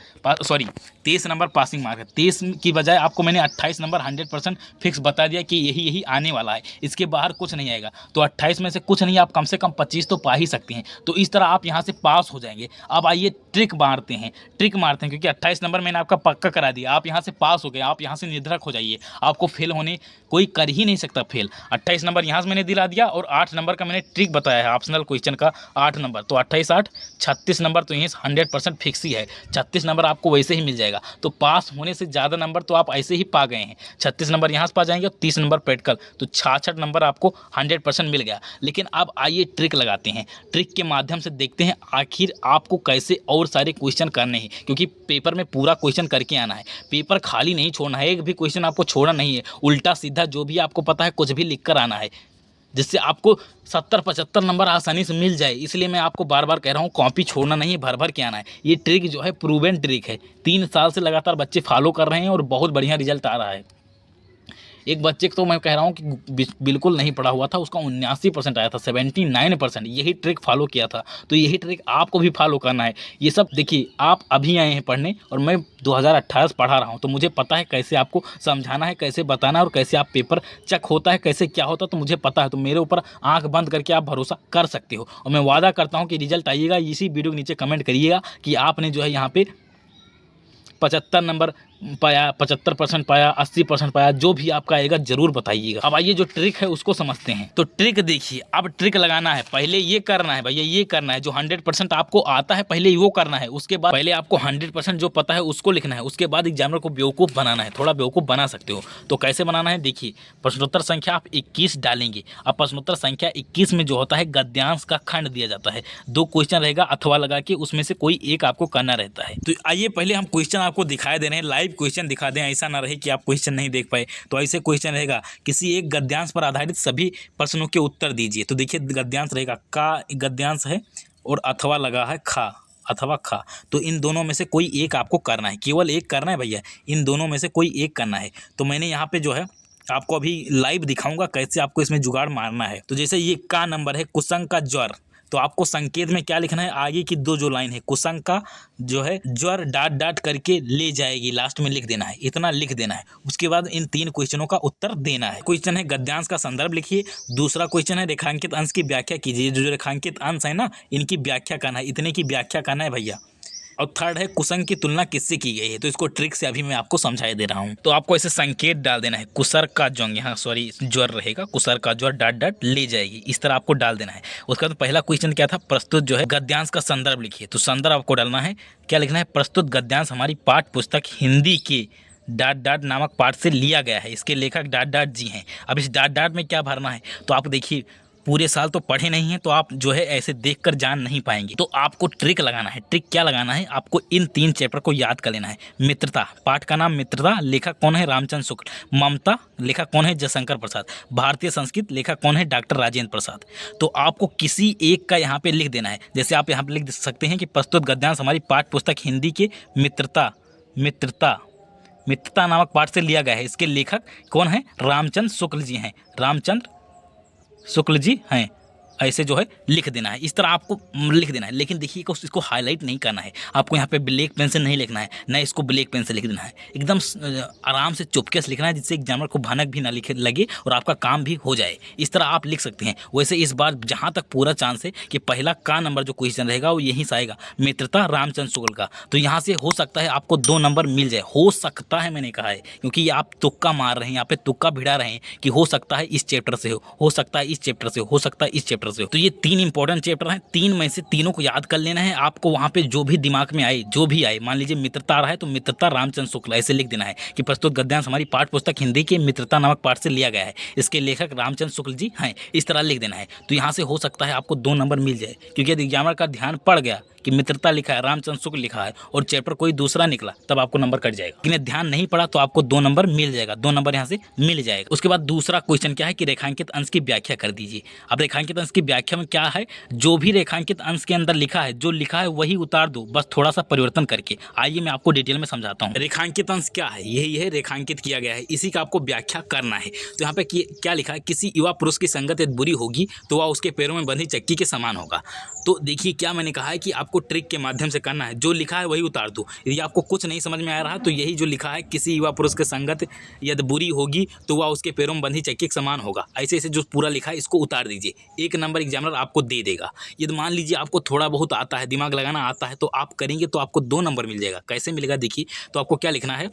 23 नंबर पासिंग मार्क है। 23 की बजाय आपको मैंने 28 नंबर 100% फिक्स बता दिया कि यही आने वाला है, इसके बाहर कुछ नहीं आएगा। तो 28 में से कुछ नहीं, आप कम से कम 25 तो पा ही सकते हैं। तो इस तरह आप यहाँ से पास हो जाएंगे। अब आइए ट्रिक मारते हैं, क्योंकि 28 नंबर मैंने आपका पक्का करा दिया, आप यहाँ से पास हो गए, आप यहाँ से निर्धक हो जाइए, आपको फेल होने कोई कर ही नहीं सकता फेल। 28 नंबर यहाँ से मैंने दिला दिया, और 8 नंबर का मैंने ट्रिक बताया है, ऑप्शनल क्वेश्चन का 8 नंबर, तो 28 8 36 नंबर तो यहीं 100% फिक्स ही है। 36 नंबर आपको वैसे ही मिल जाएगा। तो पास होने से ज़्यादा नंबर तो आप ऐसे ही पा गए हैं। 36 नंबर यहाँ से पा जाएंगे, और 30 नंबर प्रैक्टिकल, तो 66 नंबर आपको 100% मिल गया। लेकिन अब आइए ट्रिक लगाते हैं, ट्रिक के माध्यम से देखते हैं आखिर आपको कैसे और सारे क्वेश्चन करने हैं, क्योंकि पेपर में पूरा क्वेश्चन करके आना है, पेपर खाली नहीं छोड़ना है, एक भी क्वेश्चन आपको छोड़ना नहीं है। उल्टा सीधा जो भी आपको पता है कुछ भी लिख कर आना है, जिससे आपको 70-75 नंबर आसानी से मिल जाए। इसलिए मैं आपको बार बार कह रहा हूँ, कॉपी छोड़ना नहीं है, भर भर के आना है। ये ट्रिक जो है प्रूवन ट्रिक है, 3 साल से लगातार बच्चे फॉलो कर रहे हैं और बहुत बढ़िया रिजल्ट आ रहा है। एक बच्चे को तो मैं कह रहा हूँ कि बिल्कुल नहीं पढ़ा हुआ था, उसका 79% आया था, 79%। यही ट्रिक फॉलो किया था। तो यही ट्रिक आपको भी फॉलो करना है। ये सब देखिए, आप अभी आए हैं पढ़ने और मैं 2018 से पढ़ा रहा हूँ, तो मुझे पता है कैसे आपको समझाना है, कैसे बताना है, और कैसे आप पेपर चेक होता है, कैसे क्या होता है, तो मुझे पता है। तो मेरे ऊपर आंख बंद करके आप भरोसा कर सकते हो, और मैं वादा करता हूँ कि रिजल्ट आइएगा। इसी वीडियो के नीचे कमेंट करिएगा कि आपने जो है यहाँ पे 75 नंबर पाया, 75% पाया, 80% पाया, जो भी आपका आएगा जरूर बताइएगा। अब आइए जो ट्रिक है उसको समझते हैं। तो ट्रिक देखिए, अब ट्रिक लगाना है, पहले ये करना है भैया, ये करना है जो 100% आपको आता है, पहले वो करना है। उसके बाद पहले आपको 100% जो पता है उसको लिखना है, उसके बाद एग्जामिनर को बेवकूफ़ बनाना है। थोड़ा बेवकूफ़ बना सकते हो, तो कैसे बनाना है देखिए। प्रश्नोत्तर संख्या आप 21 डालेंगे। अब प्रश्नोत्तर संख्या 21 में जो होता है गद्यांश का खंड दिया जाता है, 2 क्वेश्चन रहेगा अथवा लगा के, उसमें से कोई एक आपको करना रहता है। तो आइए पहले हम क्वेश्चन आपको दिखाई दे रहे हैं, लाइव क्वेश्चन दिखा दें, ऐसा ना रहे कि आप क्वेश्चन नहीं देख पाए। तो ऐसे क्वेश्चन रहेगा, किसी एक गद्यांश पर आधारित सभी प्रश्नों के उत्तर दीजिए। तो देखिए गद्यांश रहेगा, का गद्यांश है और अथवा लगा है खा, अथवा खा। तो इन दोनों में से कोई एक आपको करना है, केवल एक करना है भैया, इन दोनों में से कोई एक करना है। तो मैंने यहाँ पे जो है आपको अभी लाइव दिखाऊंगा कैसे आपको इसमें जुगाड़ मारना है। तो जैसे ये का नंबर है, कुसंग का ज्वर, तो आपको संकेत में क्या लिखना है, आगे की 2 जो लाइन है, कुसंग का जो है ज्वर डॉट डॉट करके ले जाएगी, लास्ट में लिख देना है, इतना लिख देना है। उसके बाद इन 3 क्वेश्चनों का उत्तर देना है। क्वेश्चन है गद्यांश का संदर्भ लिखिए, दूसरा क्वेश्चन है रेखांकित अंश की व्याख्या कीजिए। जो रेखांकित अंश है ना, इनकी व्याख्या करना है, इतने की व्याख्या करना है भैया। और थर्ड है कुसंग की तुलना किससे की गई है। तो इसको ट्रिक से अभी मैं आपको समझाई दे रहा हूँ। तो आपको ऐसे संकेत डाल देना है, कुसर का जोंग, यहाँ सॉरी ज्वर रहेगा, कुसर का ज्वर डॉट डॉट ले जाएगी, इस तरह आपको डाल देना है। उसका तो पहला क्वेश्चन क्या था, प्रस्तुत जो है गद्यांश का संदर्भ लिखिए। तो संदर्भ आपको डालना है, क्या लिखना है, प्रस्तुत गद्यांश हमारी पाठ्य पुस्तक हिंदी के डाट डाट नामक पाठ से लिया गया है, इसके लेखक डाट डाट जी हैं। अब इस डाट डाट में क्या भरना है, तो आप देखिए पूरे साल तो पढ़े नहीं हैं, तो आप जो है ऐसे देखकर जान नहीं पाएंगे। तो आपको ट्रिक लगाना है। ट्रिक क्या लगाना है, आपको इन 3 चैप्टर को याद कर लेना है। मित्रता, पाठ का नाम मित्रता, लेखक कौन है, रामचंद्र शुक्ल। ममता, लेखक कौन है, जयशंकर प्रसाद। भारतीय संस्कृत, लेखक कौन है, डॉक्टर राजेंद्र प्रसाद। तो आपको किसी एक का यहाँ पे लिख देना है। जैसे आप यहाँ पे लिख सकते हैं कि प्रस्तुत गद्यांश हमारी पाठ्य पुस्तक हिंदी के मित्रता नामक पाठ से लिया गया है, इसके लेखक कौन है, रामचंद्र शुक्ल जी हैं, रामचंद्र शुक्ल जी हैं। ऐसे जो है लिख देना है, इस तरह आपको लिख देना है। लेकिन देखिए इसको हाईलाइट नहीं करना है, आपको यहाँ पे ब्लैक पेन से नहीं लिखना है, ना इसको ब्लैक पेन से लिख देना है। एकदम आराम से चुपके से लिखना है, जिससे एग्जामिनर को भनक भी ना लिखे लगे और आपका काम भी हो जाए। इस तरह आप लिख सकते हैं। वैसे इस बार जहाँ तक पूरा चांस है कि पहला का नंबर जो क्वेश्चन रहेगा वो यहीं से आएगा, मित्रता रामचंद्र शुक्ल का। तो यहाँ से हो सकता है आपको 2 नंबर मिल जाए, हो सकता है मैंने कहा है, क्योंकि आप तुक्का मार रहे हैं, यहाँ पे तुक्का भिड़ा रहे हैं कि हो सकता है इस चैप्टर से हो सकता है इस चैप्टर से हो सकता है इस चैप्टर से हो। तो ये 3 इंपॉर्टेंट चैप्टर हैं, 3 में से तीनों को याद कर लेना है। आपको वहाँ पे जो भी दिमाग में आए, जो भी आए, मान लीजिए मित्रता आ रहा है तो मित्रता रामचंद्र शुक्ल ऐसे लिख देना है कि प्रस्तुत गद्यांश हमारी पाठ्य पुस्तक हिंदी के मित्रता नामक पाठ से लिया गया है, इसके लेखक रामचंद्र शुक्ल जी हैं, इस तरह लिख देना है। तो यहाँ से हो सकता है आपको 2 नंबर मिल जाए, क्योंकि यदि एग्जामिनर का ध्यान पड़ गया कि मित्रता लिखा है, रामचंद्र शुक्ल लिखा है और चैप्टर कोई दूसरा निकला, तब आपको नंबर कट जाएगा। लेकिन ध्यान नहीं पड़ा तो आपको 2 नंबर मिल जाएगा, 2 नंबर यहाँ से मिल जाएगा। उसके बाद दूसरा क्वेश्चन क्या है कि रेखांकित अंश की व्याख्या कर दीजिए। अब रेखांकित अंश की व्याख्या में क्या है, जो भी रेखांकित अंश के अंदर लिखा है, जो लिखा है वही उतार दो, बस थोड़ा सा परिवर्तन करके। आइए मैं आपको डिटेल में समझाता हूँ। रेखांकित अंश क्या है, यही है, रेखांकित किया गया है, इसी का आपको व्याख्या करना है। तो यहाँ पे क्या लिखा है, किसी युवा पुरुष की संगत यदि बुरी होगी तो वह उसके पैरों में बंधी चक्की के समान होगा। तो देखिए क्या मैंने कहा है कि आपको ट्रिक के माध्यम से करना है, जो लिखा है वही उतार दो। यदि आपको कुछ नहीं समझ में आ रहा तो यही जो लिखा है, किसी युवा पुरुष की संगत यदि बुरी होगी तो वह उसके पैरों में बंधी चक्की के समान होगा, ऐसे ऐसे जो पूरा लिखा है इसको उतार दीजिए। 1 नंबर एग्जामिनर आपको दे देगा। यदि मान लीजिए आपको थोड़ा बहुत आता है, दिमाग लगाना आता है, तो आप करेंगे तो आपको 2 नंबर मिल जाएगा। कैसे मिलेगा देखिए, तो आपको क्या लिखना है,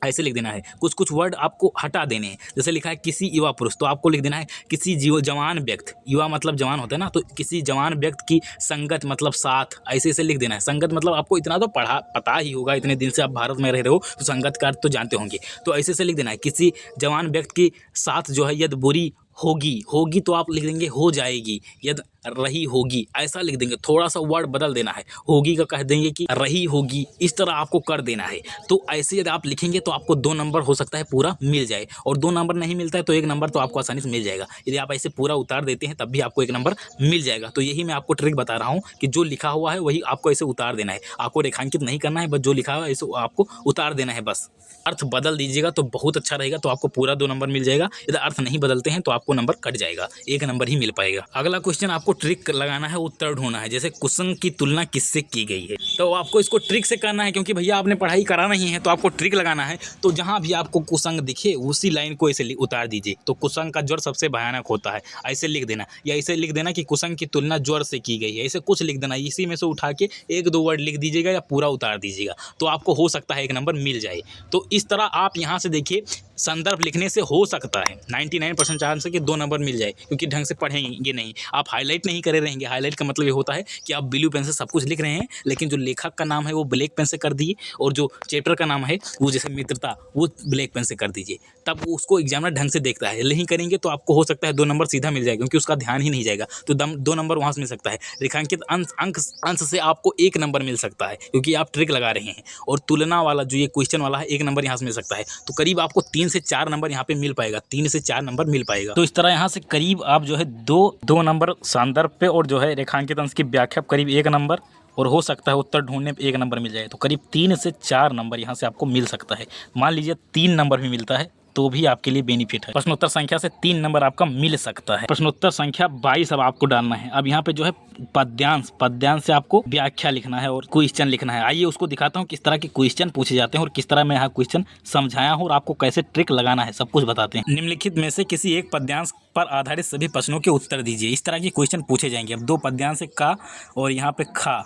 ऐसे लिख देना है, कुछ कुछ वर्ड आपको हटा देने हैं। जैसे लिखा है किसी युवा पुरुष, तो आपको लिख देना है किसी जवान व्यक्ति, युवा मतलब जवान होता है ना, तो किसी जवान व्यक्ति की संगत मतलब साथ, ऐसे ऐसे लिख देना है। संगत मतलब आपको इतना तो पता ही होगा, इतने दिन से आप भारत में रह रहे हो तो संगत का अर्थ तो जानते होंगे। तो ऐसे ऐसे लिख देना है, किसी जवान व्यक्ति की साथ जो है यदि बुरी होगी तो आप लिख देंगे हो जाएगी, यदि रही होगी ऐसा लिख देंगे। थोड़ा सा वर्ड बदल देना है, होगी का कह देंगे कि रही होगी, इस तरह आपको कर देना है। तो ऐसे यदि आप लिखेंगे तो आपको 2 नंबर हो सकता है पूरा मिल जाए, और 2 नंबर नहीं मिलता है तो 1 नंबर तो आपको आसानी से मिल जाएगा। यदि आप ऐसे पूरा उतार देते हैं तब भी आपको 1 नंबर मिल जाएगा। तो यही मैं आपको ट्रिक बता रहा हूँ कि जो लिखा हुआ है वही आपको ऐसे उतार देना है, आपको रेखांकित नहीं करना है, बस जो लिखा हुआ है ऐसे आपको उतार देना है बस। अर्थ बदल दीजिएगा तो बहुत अच्छा रहेगा, तो आपको पूरा 2 नंबर मिल जाएगा। यदि अर्थ नहीं बदलते हैं तो आपको नंबर कट जाएगा, 1 नंबर ही मिल पाएगा। अगला क्वेश्चन आपको ट्रिक लगाना है, उत्तर ढूंढना है। जैसे कुसंग की तुलना किससे की गई है, तो आपको इसको ट्रिक से करना है, क्योंकि भैया आपने पढ़ाई करा नहीं है तो आपको ट्रिक लगाना है। तो जहां भी आपको कुसंग दिखे उसी लाइन को ऐसे उतार दीजिए। तो कुसंग का ज्वर सबसे भयानक होता है, ऐसे लिख देना, या ऐसे लिख देना कि कुसंग की तुलना ज्वर से की गई है, ऐसे कुछ लिख देना। इसी में से उठा के 1-2 वर्ड लिख दीजिएगा या पूरा उतार दीजिएगा, तो आपको हो सकता है 1 नंबर मिल जाए। तो इस तरह आप यहाँ से देखिए, संदर्भ लिखने से हो सकता है 99% चांस है कि 2 नंबर मिल जाए, क्योंकि ढंग से पढ़ेंगे नहीं, आप हाईलाइट नहीं करे रहेंगे। हाईलाइट का मतलब ये होता है कि आप ब्लू पेन से सब कुछ लिख रहे हैं, लेकिन जो लेखक का नाम है वो ब्लैक पेन से कर दिए, और जो चैप्टर का नाम है वो जैसे मित्रता वो ब्लैक पेन से कर दीजिए, तब उसको एग्जामिनर ढंग से देखता है। नहीं करेंगे तो आपको हो सकता है 2 नंबर सीधा मिल जाए, क्योंकि उसका ध्यान ही नहीं जाएगा, तो 2 नंबर वहाँ से मिल सकता है। रेखांकित अंश से आपको 1 नंबर मिल सकता है, क्योंकि आप ट्रिक लगा रहे हैं। और तुलना वाला जो ये क्वेश्चन वाला है 1 नंबर यहाँ से मिल सकता है, तो करीब आपको 3 से 4 नंबर यहाँ पे मिल पाएगा, 3 से 4 नंबर मिल पाएगा। तो इस तरह यहाँ से करीब आप जो है दो नंबर संदर्भ पे और जो है रेखांकित अंश की व्याख्या करीब 1 नंबर, और हो सकता है उत्तर ढूंढने पे 1 नंबर मिल जाए, तो करीब 3 से 4 नंबर यहाँ से आपको मिल सकता है। मान लीजिए 3 नंबर भी मिलता है तो भी आपके लिए बेनिफिट है। प्रश्नोत्तर संख्या से 3 नंबर आपका मिल सकता है। प्रश्नोत्तर संख्या 22 अब आपको डालना है। अब यहाँ पे जो है पद्यांश से आपको व्याख्या लिखना है और क्वेश्चन लिखना है। आइए उसको दिखाता हूँ किस तरह के क्वेश्चन पूछे जाते हैं और किस तरह मैं यहाँ क्वेश्चन समझाया हूँ और आपको कैसे ट्रिक लगाना है, सब कुछ बताते हैं। निम्नलिखित में से किसी एक पद्यांश पर आधारित सभी प्रश्नों के उत्तर दीजिए। इस तरह के क्वेश्चन पूछे जाएंगे। अब 2 पद्यांश का और यहाँ पे खा,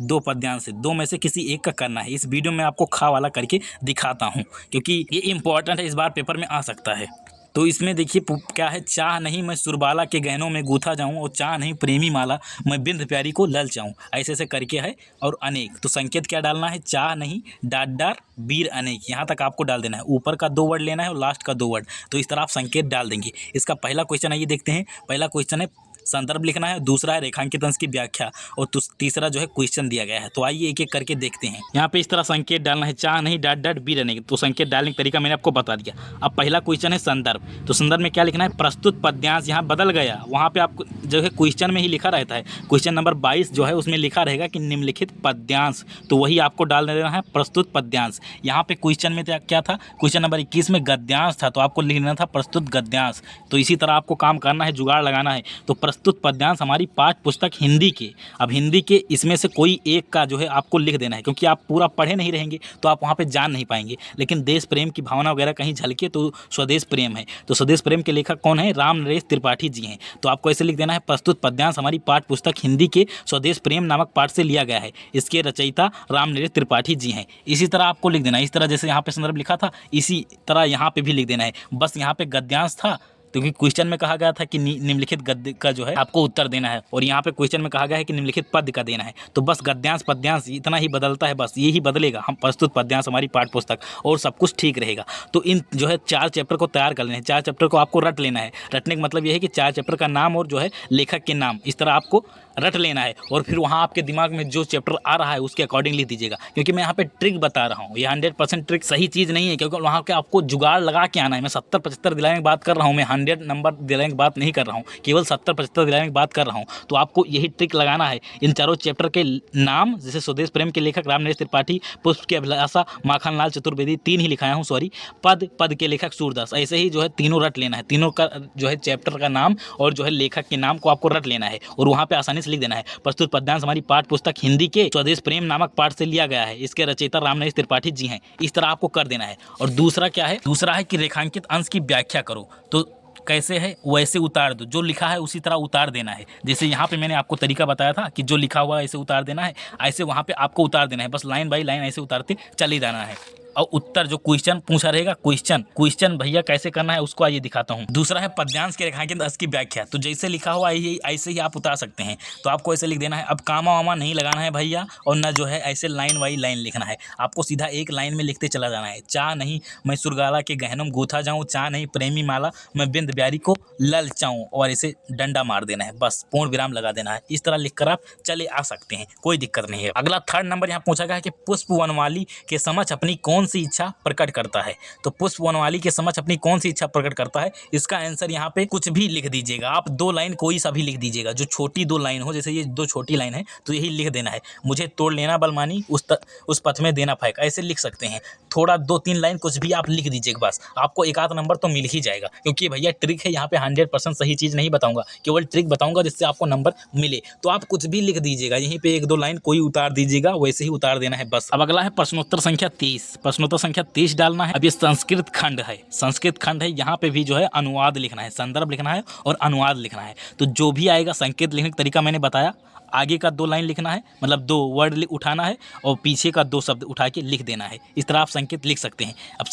दो पद्यांश से, दो में से किसी एक का करना है। इस वीडियो में आपको खा वाला करके दिखाता हूँ क्योंकि ये इंपॉर्टेंट है, इस बार पेपर में आ सकता है। तो इसमें देखिए क्या है, चाह नहीं मैं सुरबाला के गहनों में गूथा जाऊं, और चाह नहीं प्रेमी माला मैं बिंद प्यारी को लल चाऊं, ऐसे ऐसे करके है। और अनेक, तो संकेत क्या डालना है, चाह नहीं डाट डार वीर अनेक, यहाँ तक आपको डाल देना है। ऊपर का 2 वर्ड लेना है और लास्ट का 2 वर्ड, तो इस तरह आप संकेत डाल देंगे। इसका पहला क्वेश्चन आइए देखते हैं। पहला क्वेश्चन है संदर्भ लिखना है, दूसरा है रेखांकित अंश की व्याख्या, और तीसरा जो है क्वेश्चन दिया गया है। तो आइए एक एक करके देखते हैं। यहाँ पे इस तरह संकेत डालना है, चाह नहीं डाट डाट बी रहने, तो संकेत डालने का तरीका मैंने आपको बता दिया। अब पहला क्वेश्चन है संदर्भ, तो संदर्भ में क्या लिखना है, प्रस्तुत पद्यांश। यहाँ बदल गया, वहाँ पे आपको जो है क्वेश्चन में ही लिखा रहता है, क्वेश्चन नंबर 22 जो है उसमें लिखा रहेगा कि निम्नलिखित पद्यांश, तो वही आपको डाल देना है प्रस्तुत पद्यांश। यहाँ पे क्वेश्चन में क्या था, क्वेश्चन नंबर 21 में गद्यांश था, तो आपको लिखना था प्रस्तुत गद्यांश। तो इसी तरह आपको काम करना है, जुगाड़ लगाना है। तो प्रस्तुत पद्यांश हमारी पाठ्य पुस्तक हिंदी के, अब हिंदी के इसमें से कोई एक का जो है आपको लिख देना है, क्योंकि आप पूरा पढ़े नहीं रहेंगे तो आप वहाँ पे जान नहीं पाएंगे। लेकिन देश प्रेम की भावना वगैरह कहीं झलके तो स्वदेश प्रेम है, तो स्वदेश प्रेम के लेखक कौन है, राम नरेश त्रिपाठी जी हैं। तो आपको ऐसे लिख देना है, प्रस्तुत पद्यांश हमारी पाठ्य पुस्तक हिंदी के स्वदेश प्रेम नामक पाठ से लिया गया है, इसके रचयिता राम नरेश त्रिपाठी जी हैं। इसी तरह आपको लिख देना है, इस तरह जैसे यहाँ पे संदर्भ लिखा था इसी तरह यहाँ पे भी लिख देना है। बस यहाँ पे गद्यांश था क्योंकि क्वेश्चन में कहा गया था कि निम्नलिखित गद्य का जो है आपको उत्तर देना है, और यहाँ पे क्वेश्चन में कहा गया है कि निम्नलिखित पद्य का देना है। तो बस गद्यांश पद्यांश इतना ही बदलता है, बस ये ही बदलेगा। हम प्रस्तुत पद्यांश हमारी पाठ्य पुस्तक, और सब कुछ ठीक रहेगा। तो इन जो है 4 चैप्टर को तैयार कर लेना है, 4 चैप्टर को आपको रट लेना है। रटने का मतलब ये है कि 4 चैप्टर का नाम और जो है लेखक के नाम इस तरह आपको रट लेना है, और फिर वहाँ आपके दिमाग में जो चैप्टर आ रहा है उसके अकॉर्डिंग लिख दीजिएगा। क्योंकि मैं यहाँ पे ट्रिक बता रहा हूँ, ये 100% ट्रिक सही चीज़ नहीं है, क्योंकि वहाँ के आपको जुगाड़ लगा के आना है। मैं 70-75 दिलाने की बात कर रहा हूँ, मैं 100 नंबर दिलाने की बात नहीं कर रहा हूँ, केवल 70-75 दिलाने की बात कर रहा हूँ। तो आपको यही ट्रिक लगाना है। इन चारों चैप्टर के नाम, जैसे स्वदेश प्रेम के लेखक राम नरेश त्रिपाठी, पुष्प की अभिलाषा माखनलाल चतुर्वेदी, 3 ही लिखाया हूँ सॉरी, पद के लेखक सूरदास, ऐसे ही जो है तीनों रट लेना है। तीनों का जो है चैप्टर का नाम और जो है लेखक के नाम को आपको रट लेना है, और वहाँ पे आसानी से लिख देना है, प्रस्तुत पद्यांश हमारी पाठ्य पुस्तक हिंदी के स्वदेश प्रेम नामक पाठ से लिया गया है, इसके रचयिता राम नरेश त्रिपाठी जी हैं। इस तरह आपको कर देना है। और दूसरा क्या है, दूसरा है कि रेखांकित अंश की व्याख्या करो। तो कैसे है, वैसे उतार दो, जो लिखा है उसी तरह उतार देना है। जैसे यहाँ पे मैंने आपको तरीका बताया था कि जो लिखा हुआ है ऐसे उतार देना है, ऐसे वहाँ पे आपको उतार देना है। बस लाइन बाई लाइन ऐसे उतारते चले जाना है। और उत्तर जो क्वेश्चन पूछा रहेगा, क्वेश्चन भैया कैसे करना है उसको आइए दिखाता हूँ। दूसरा है पद्यांश के रेखांकित अंश की व्याख्या, तो जैसे लिखा हुआ है ऐसे ही आप उतार सकते हैं। तो आपको ऐसे लिख देना है, अब कामा वामा नहीं लगाना है भैया, और न जो है ऐसे लाइन बाई लाइन लिखना है। आपको सीधा एक लाइन में लिखते चला जाना है, चाह नहीं मैं सुरगाला के गहनों में गूथा जाऊँ, चाह नहीं प्रेमी माला मैं बिंद ब्यारी को लल चाऊँ, और ऐसे डंडा मार देना है, बस पूर्ण विराम लगा देना है। इस तरह लिखकर आप चले आ सकते हैं, कोई दिक्कत नहीं है। अगला 3rd नंबर यहाँ पूछा गया है कि पुष्प वनमाली के समक्ष अपनी कौन सी इच्छा प्रकट करता है। तो पुष्प वनमाली के समक्ष अपनी कौन सी इच्छा प्रकट करता है, इसका आंसर यहाँ पे कुछ भी लिख दीजिएगा आप। 2 लाइन कोई सा भी लिख दीजिएगा, जो छोटी 2 लाइन हो, जैसे ये 2 छोटी लाइन है तो यही लिख देना है, मुझे तोड़ लेना बलमानी उस पथ में देना फेंक, ऐसे लिख सकते हैं। थोड़ा 2-3 लाइन कुछ भी आप लिख दीजिएगा, बस आपको 1 आध नंबर तो मिल ही जाएगा। क्योंकि भैया ट्रिक है, यहाँ पे 100% सही चीज़ नहीं बताऊंगा, केवल ट्रिक बताऊंगा जिससे आपको नंबर मिले। तो आप कुछ भी लिख दीजिएगा, यहीं पे 1-2 लाइन कोई उतार दीजिएगा, वैसे ही उतार देना है बस। अब अगला है प्रश्नोत्तर संख्या 30। प्रश्नोत्तर संख्या 30 डालना है। अब ये संस्कृत खंड है, यहाँ पे भी जो है अनुवाद लिखना है, संदर्भ लिखना है और अनुवाद लिखना है। तो जो भी आएगा संकेत लिखने का तरीका मैंने बताया, आगे का 2 लाइन लिखना है, मतलब 2 वर्ड उठाना है, और पीछे का 2 शब्द उठा के लिख देना है। इस तरह आप संकेत लिख सकते हैं। अब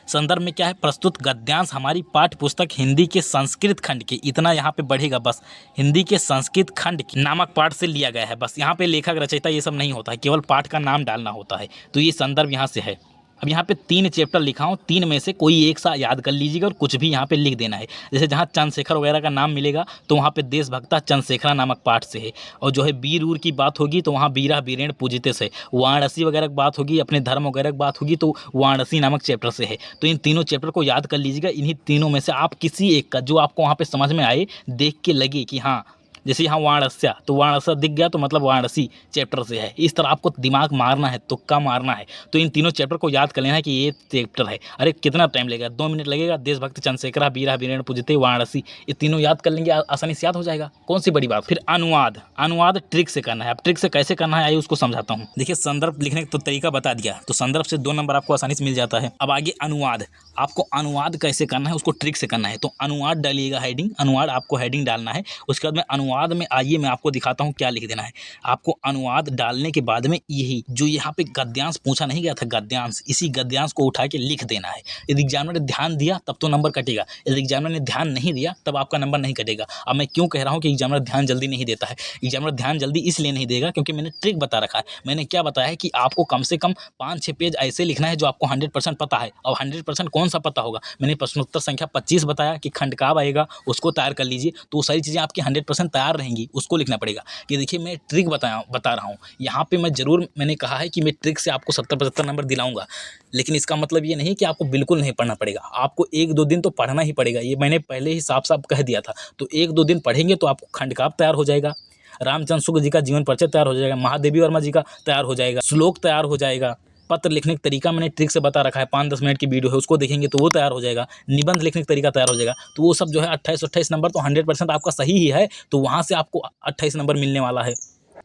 संदर्भ में क्या है, प्रस्तुत गद्यांश हमारी पाठ्य पुस्तक हिंदी के संस्कृत खंड के, इतना यहाँ पे बढ़ेगा बस, हिंदी के संस्कृत खंड नामक पाठ से लिया गया है। बस यहाँ पे लेखक रचयिता ये सब नहीं होता है, केवल पाठ का नाम डालना होता है। तो ये संदर्भ यहाँ से है। अब यहाँ पे 3 चैप्टर लिखा हूँ, 3 में से कोई एक सा याद कर लीजिएगा और कुछ भी यहाँ पे लिख देना है। जैसे जहाँ चंद्रशेखर वगैरह का नाम मिलेगा तो वहाँ पे देशभक्ता चंद्रशेखरा नामक पाठ से है, और जो है वीर उर की बात होगी तो वहाँ वीरा वीरेण पूजिते से, वाराणसी वगैरह की बात होगी, अपने धर्म वगैरह की बात होगी तो वाराणसी नामक चैप्टर से है। तो इन तीनों चैप्टर को याद कर लीजिएगा। इन्हीं तीनों में से आप किसी एक का जो आपको वहाँ पर समझ में आए, देख के लगे कि हाँ, जैसे यहाँ वाराणस्या, तो वाराणस्या दिख गया तो मतलब वाराणसी चैप्टर से है। इस तरह आपको दिमाग मारना है, तुक्का मारना है। तो इन तीनों चैप्टर को याद कर लेना है कि ये चैप्टर है। अरे कितना टाइम लगेगा, 2 मिनट लगेगा। देशभक्त चंद्रशेखरा वीरा वीरेण पूजिते वाराणसी, ये तीनों याद कर लेंगे, आसानी से याद हो जाएगा, कौन सी बड़ी बात। फिर अनुवाद ट्रिक से करना है। अब ट्रिक से कैसे करना है आइए उसको समझाता हूँ। देखिए संदर्भ लिखने का तो तरीका बता दिया, तो संदर्भ से 2 नंबर आपको आसानी से मिल जाता है। अब आगे अनुवाद, आपको अनुवाद कैसे करना है उसको ट्रिक से करना है। तो अनुवाद डालिएगा, हेडिंग, अनुवाद आपको हेडिंग डालना है। उसके बाद में अनुवाद अनुवाद में आइए मैं आपको दिखाता हूँ क्या लिख देना है। आपको अनुवाद डालने के बाद में यही जो यहाँ पे गद्यांश पूछा नहीं गया था, गद्यांश, इसी गद्यांश को उठा के लिख देना है। यदि एग्जामिनर ने ध्यान दिया तब तो नंबर कटेगा, यदि एग्जामिनर ने ध्यान नहीं दिया तब आपका नंबर नहीं कटेगा। अब मैं क्यों कह रहा हूँ कि एग्जामिनर ध्यान जल्दी नहीं देता है? एग्जामिनर ध्यान जल्दी इसलिए नहीं देगा क्योंकि मैंने ट्रिक बता रखा है। मैंने क्या बताया है कि आपको कम से कम 5-6 पेज ऐसे लिखना है जो आपको 100% पता है। और 100% कौन सा पता होगा? मैंने प्रश्नोत्तर संख्या 25 बताया कि खंड कब आएगा, उसको तैयार कर लीजिए, तो वो सारी चीज़ें आपकी 100% तैयार रहेंगी, उसको लिखना पड़ेगा। कि देखिए मैं ट्रिक बता रहा हूँ यहाँ पे, मैं ज़रूर मैंने कहा है कि मैं ट्रिक से आपको 70-75 नंबर दिलाऊंगा, लेकिन इसका मतलब ये नहीं कि आपको बिल्कुल नहीं पढ़ना पड़ेगा। आपको 1-2 दिन तो पढ़ना ही पड़ेगा, ये मैंने पहले ही साफ साफ कह दिया था। तो 1-2 दिन पढ़ेंगे तो आपको खंड काव्य तैयार हो जाएगा, रामचंद्र शुक्ल जी का जीवन परिचय तैयार हो जाएगा, महादेवी वर्मा जी का तैयार हो जाएगा, श्लोक तैयार हो जाएगा, पत्र लिखने का तरीका मैंने ट्रिक से बता रखा है, 5-10 मिनट की वीडियो है, उसको देखेंगे तो वो तैयार हो जाएगा, निबंध लिखने का तरीका तैयार हो जाएगा। तो वो सब जो है 28-28 नंबर तो 100% आपका सही ही है, तो वहाँ से आपको 28 नंबर मिलने वाला है।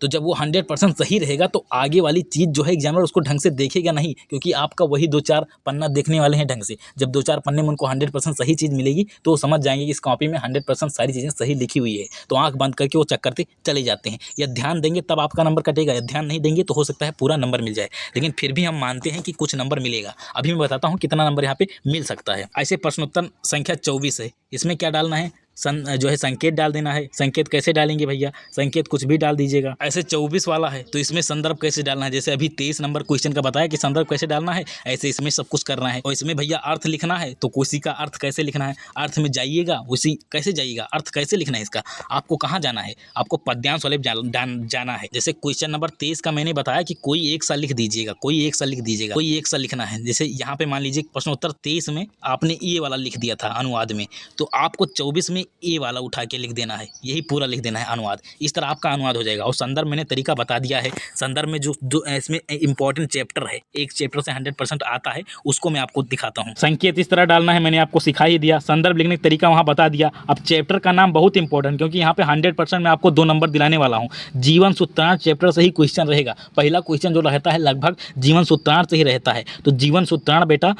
तो जब वो 100% सही रहेगा तो आगे वाली चीज़ जो है एग्जामिनर उसको ढंग से देखेगा नहीं, क्योंकि आपका वही 2-4 पन्ना देखने वाले हैं ढंग से। जब 2-4 पन्ने में उनको 100% सही चीज़ मिलेगी तो वो समझ जाएंगे कि इस कॉपी में 100% सारी चीज़ें सही लिखी हुई है, तो आँख बंद करके वो चेक करते चले जाते हैं। या ध्यान देंगे तब आपका नंबर कटेगा, या ध्यान नहीं देंगे तो हो सकता है पूरा नंबर मिल जाए, लेकिन फिर भी हम मानते हैं कि कुछ नंबर मिलेगा। अभी मैं बताता हूँ कितना नंबर यहाँ पे मिल सकता है। ऐसे प्रश्नोत्तर संख्या 24 है, इसमें क्या डालना है, जो है संकेत डाल देना है। संकेत कैसे डालेंगे भैया? संकेत कुछ भी डाल दीजिएगा। ऐसे 24 वाला है तो इसमें संदर्भ कैसे डालना है, जैसे अभी 23 नंबर क्वेश्चन का बताया कि संदर्भ कैसे डालना है, ऐसे इसमें सब कुछ करना है। और इसमें भैया अर्थ लिखना है तो उसी का अर्थ कैसे लिखना है, अर्थ में जाइएगा, उसी कैसे जाइएगा, अर्थ कैसे लिखना है इसका, आपको कहाँ जाना है, आपको पद्यांश वाले जाना है। जैसे क्वेश्चन नंबर 23 का मैंने बताया कि कोई एक सा लिख दीजिएगा, कोई एक सा लिख दीजिएगा, कोई एक सा लिखना है। जैसे यहाँ पे मान लीजिए प्रश्नोत्तर 23 में आपने ये वाला लिख दिया था अनुवाद में, तो आपको 24 में ए वाला उठा के लिख देना है, यही पूरा लिख देना है अनुवाद। इस तरह आपका अनुवाद हो जाएगा। और संदर्भ मैंने तरीका बता दिया है। संदर्भ में जो इसमें इंपॉर्टेंट चैप्टर है, एक चैप्टर से 100% आता है, उसको मैं आपको दिखाता हूँ। संकेत इस तरह डालना है, मैंने आपको सिखा ही दिया। संदर्भ लिखने का तरीका वहाँ बता दिया। अब चैप्टर का नाम बहुत इंपॉर्टेंट, क्योंकि यहाँ पे 100% मैं आपको 2 नंबर दिलाने वाला हूँ। जीवन सूत्रांश चैप्टर से ही क्वेश्चन रहेगा। पहला क्वेश्चन जो रहता है लगभग जीवन सूत्रांश से ही रहता है। तो जीवन सूत्रांश बेटा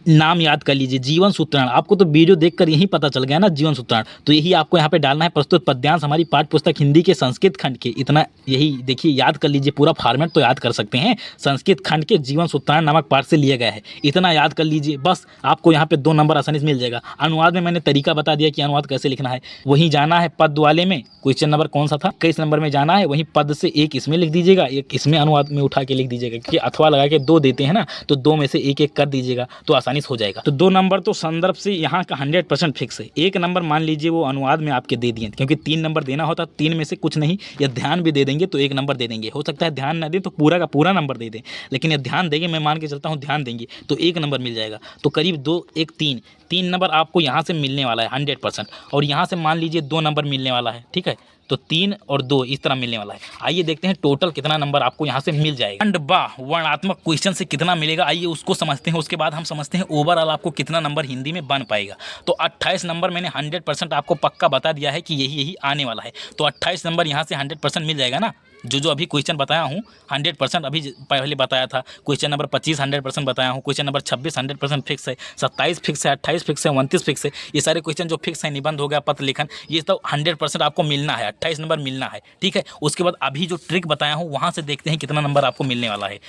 नाम याद कर लीजिए, जीवन सूत्रांश। आपको तो वीडियो देखकर यही पता चल गया ना, जीवन सूत्रांश। तो यही आपको यहाँ पे डालना है। प्रस्तुत पद्यांश हमारी पाठ्य पुस्तक हिंदी के संस्कृत खंड के, इतना यही देखिए याद कर लीजिए, पूरा फॉर्मेट तो याद कर सकते हैं। संस्कृत खंड के जीवन सूत्रांश नामक पाठ से लिया गया है, इतना याद कर लीजिए, बस आपको यहाँ पे 2 नंबर आसानी से मिल जाएगा। अनुवाद में मैंने तरीका बता दिया कि अनुवाद कैसे लिखना है। वहीं जाना है पद वाले में, क्वेश्चन नंबर कौन सा था, 21 नंबर में जाना है। वहीं पद से एक इसमें लिख दीजिएगा, एक इसमें अनुवाद में उठा के लिख दीजिएगा, क्योंकि अथवा लगा के 2 देते हैं ना, तो 2 में से एक कर दीजिएगा तो आसानी से हो जाएगा। तो 2 नंबर तो संदर्भ से यहाँ का 100% फिक्स है। 1 नंबर मान लीजिए वो अनुवाद में आपके दे दिए, क्योंकि 3 नंबर देना होता, 3 में से कुछ नहीं, या ध्यान भी दे देंगे तो 1 नंबर दे देंगे। हो सकता है ध्यान न दें तो पूरा का पूरा नंबर दे दें, लेकिन यदि ध्यान देंगे, मैं मान के चलता हूँ ध्यान देंगे तो 1 नंबर मिल जाएगा। तो करीब 2, 1, 3 नंबर आपको यहाँ से मिलने वाला है 100%। और यहाँ से मान लीजिए 2 नंबर मिलने वाला है, ठीक है। तो 3 और 2 इस तरह मिलने वाला है। आइए देखते हैं टोटल कितना नंबर आपको यहाँ से मिल जाएगा। खंड बा वर्णात्मक क्वेश्चन से कितना मिलेगा, आइए उसको समझते हैं। उसके बाद हम समझते हैं ओवरऑल आपको कितना नंबर हिंदी में बन पाएगा। तो 28 नंबर मैंने 100% आपको पक्का बता दिया है कि यही आने वाला है। तो 28 नंबर यहाँ से 100% मिल जाएगा ना। जो अभी क्वेश्चन बताया हूँ 100% अभी पहले बताया था। क्वेश्चन नंबर 25 100% बताया हूँ, क्वेश्चन नंबर 26 100% फिक्स है, 27 फिक्स है, 28 फिक्स है, 29 फिक्स है। ये सारे क्वेश्चन जो फिक्स है, निबंध हो गया, पत्र लेखन, ये तो 100% आपको मिलना है, 28 नंबर मिलना है, ठीक है। उसके बाद अभी जो ट्रिक बताया हूँ वहाँ से देखते हैं कितना नंबर आपको मिलने वाला है।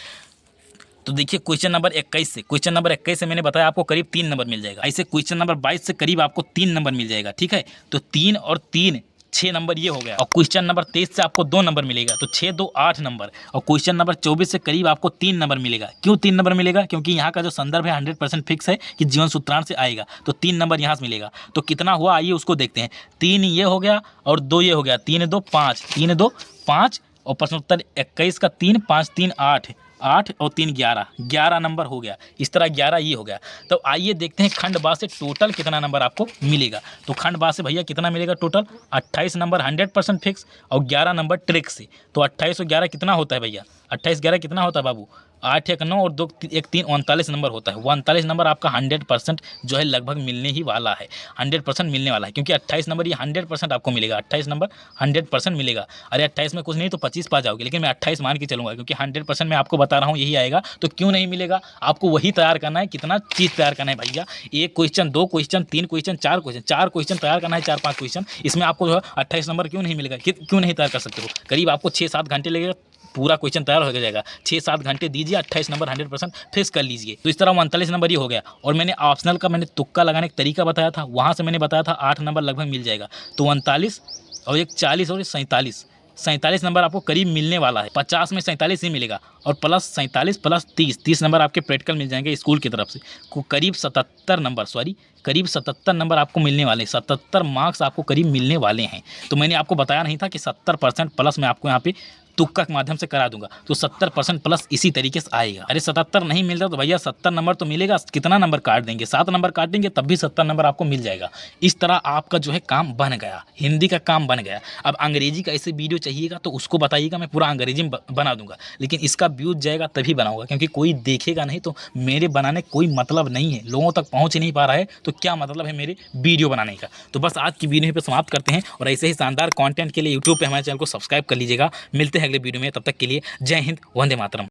तो देखिए क्वेश्चन नंबर 21 से मैंने बताया आपको करीब 3 नंबर मिल जाएगा। ऐसे क्वेश्चन नंबर 22 से करीब आपको 3 नंबर मिल जाएगा, ठीक है। तो 3 और 3 6 नंबर ये हो गया। और क्वेश्चन नंबर 23 से आपको 2 नंबर मिलेगा, तो 6 2 8 नंबर। और क्वेश्चन नंबर 24 से करीब आपको 3 नंबर मिलेगा। क्यों 3 नंबर मिलेगा? क्योंकि यहाँ का जो संदर्भ है 100% फिक्स है कि जीवन सूत्रांश से आएगा, तो 3 नंबर यहाँ से मिलेगा। तो कितना हुआ आइए उसको देखते हैं। 3 ये हो गया और 2 ये हो गया, 3 2 5, 3 2 5। और प्रश्नोत्तर 21 का 3 5 3 8, 8 और 3 11 नंबर हो गया। इस तरह 11 ये हो गया। तो आइए देखते हैं खंड बा से टोटल कितना नंबर आपको मिलेगा। तो खंड बा से भैया कितना मिलेगा टोटल? 28 नंबर 100% फिक्स और 11 नंबर ट्रिक से। तो 28 और 11 कितना होता है भैया? 28 11 कितना होता है बाबू? 8 एक 9 और 2 एक 3 39 नंबर होता है। वो 39 नंबर आपका 100% जो है लगभग मिलने ही वाला है, 100% मिलने वाला है, क्योंकि 28 नंबर ये 100% आपको मिलेगा। 28 नंबर 100% मिलेगा। अरे 28 में कुछ नहीं तो 25 पा जाओगे, लेकिन मैं 28 मान के चलूंगा, क्योंकि 100% मैं आपको बता रहा हूँ यही आएगा। तो क्यों नहीं मिलेगा? आपको वही तैयार करना है। कितना चीज़ तैयार करना है भैया? 1 क्वेश्चन, 2 क्वेश्चन, 3 क्वेश्चन, 4 क्वेश्चन तैयार करना है, 4-5 क्वेश्चन। इसमें आपको जो है 28 नंबर क्यों नहीं मिलेगा? क्यों नहीं तैयार कर सकते हो? करीब आपको 6-7 घंटे लगेगा, पूरा क्वेश्चन तैयार हो जाएगा। 6-7 घंटे दीजिए, 28 नंबर 100% फिक्स कर लीजिए। तो इस तरह 39 नंबर ही हो गया। और मैंने ऑप्शनल का मैंने तुक्का लगाने का तरीका बताया था, वहाँ से मैंने बताया था 8 नंबर लगभग मिल जाएगा। तो 39 और एक 40 और 47, 47 नंबर आपको करीब मिलने वाला है। 50 में 47 ही मिलेगा, और प्लस 47 प्लस 30 नंबर आपके प्रैक्टिकल मिल जाएंगे स्कूल की तरफ से। करीब 77 नंबर, करीब 77 नंबर आपको मिलने वाले हैं। 77 मार्क्स आपको करीब मिलने वाले हैं। तो मैंने आपको बताया नहीं था कि 70% प्लस मैं आपको यहाँ पे तुक्का के माध्यम से करा दूंगा, तो 70% प्लस इसी तरीके से आएगा। अरे 77 नहीं मिलता तो भैया 70 नंबर तो मिलेगा। कितना नंबर काट देंगे? 7 नंबर काट देंगे, तब भी 70 नंबर आपको मिल जाएगा। इस तरह आपका जो है काम बन गया, हिंदी का काम बन गया। अब अंग्रेजी का ऐसे वीडियो चाहिएगा तो उसको बताइएगा, मैं पूरा अंग्रेजी में बना दूंगा, लेकिन इसका व्यूज जाएगा तभी बनाऊंगा, क्योंकि कोई देखेगा नहीं तो मेरे बनाने कोई मतलब नहीं है। लोगों तक पहुंच नहीं पा रहा है तो क्या मतलब है मेरे वीडियो बनाने का? तो बस आज की वीडियो पे समाप्त करते हैं, और ऐसे ही शानदार कंटेंट के लिए यूट्यूब पे हमारे चैनल को सब्सक्राइब कर लीजिएगा। मिलते हैं अगले वीडियो में, तब तक के लिए जय हिंद, वंदे मातरम।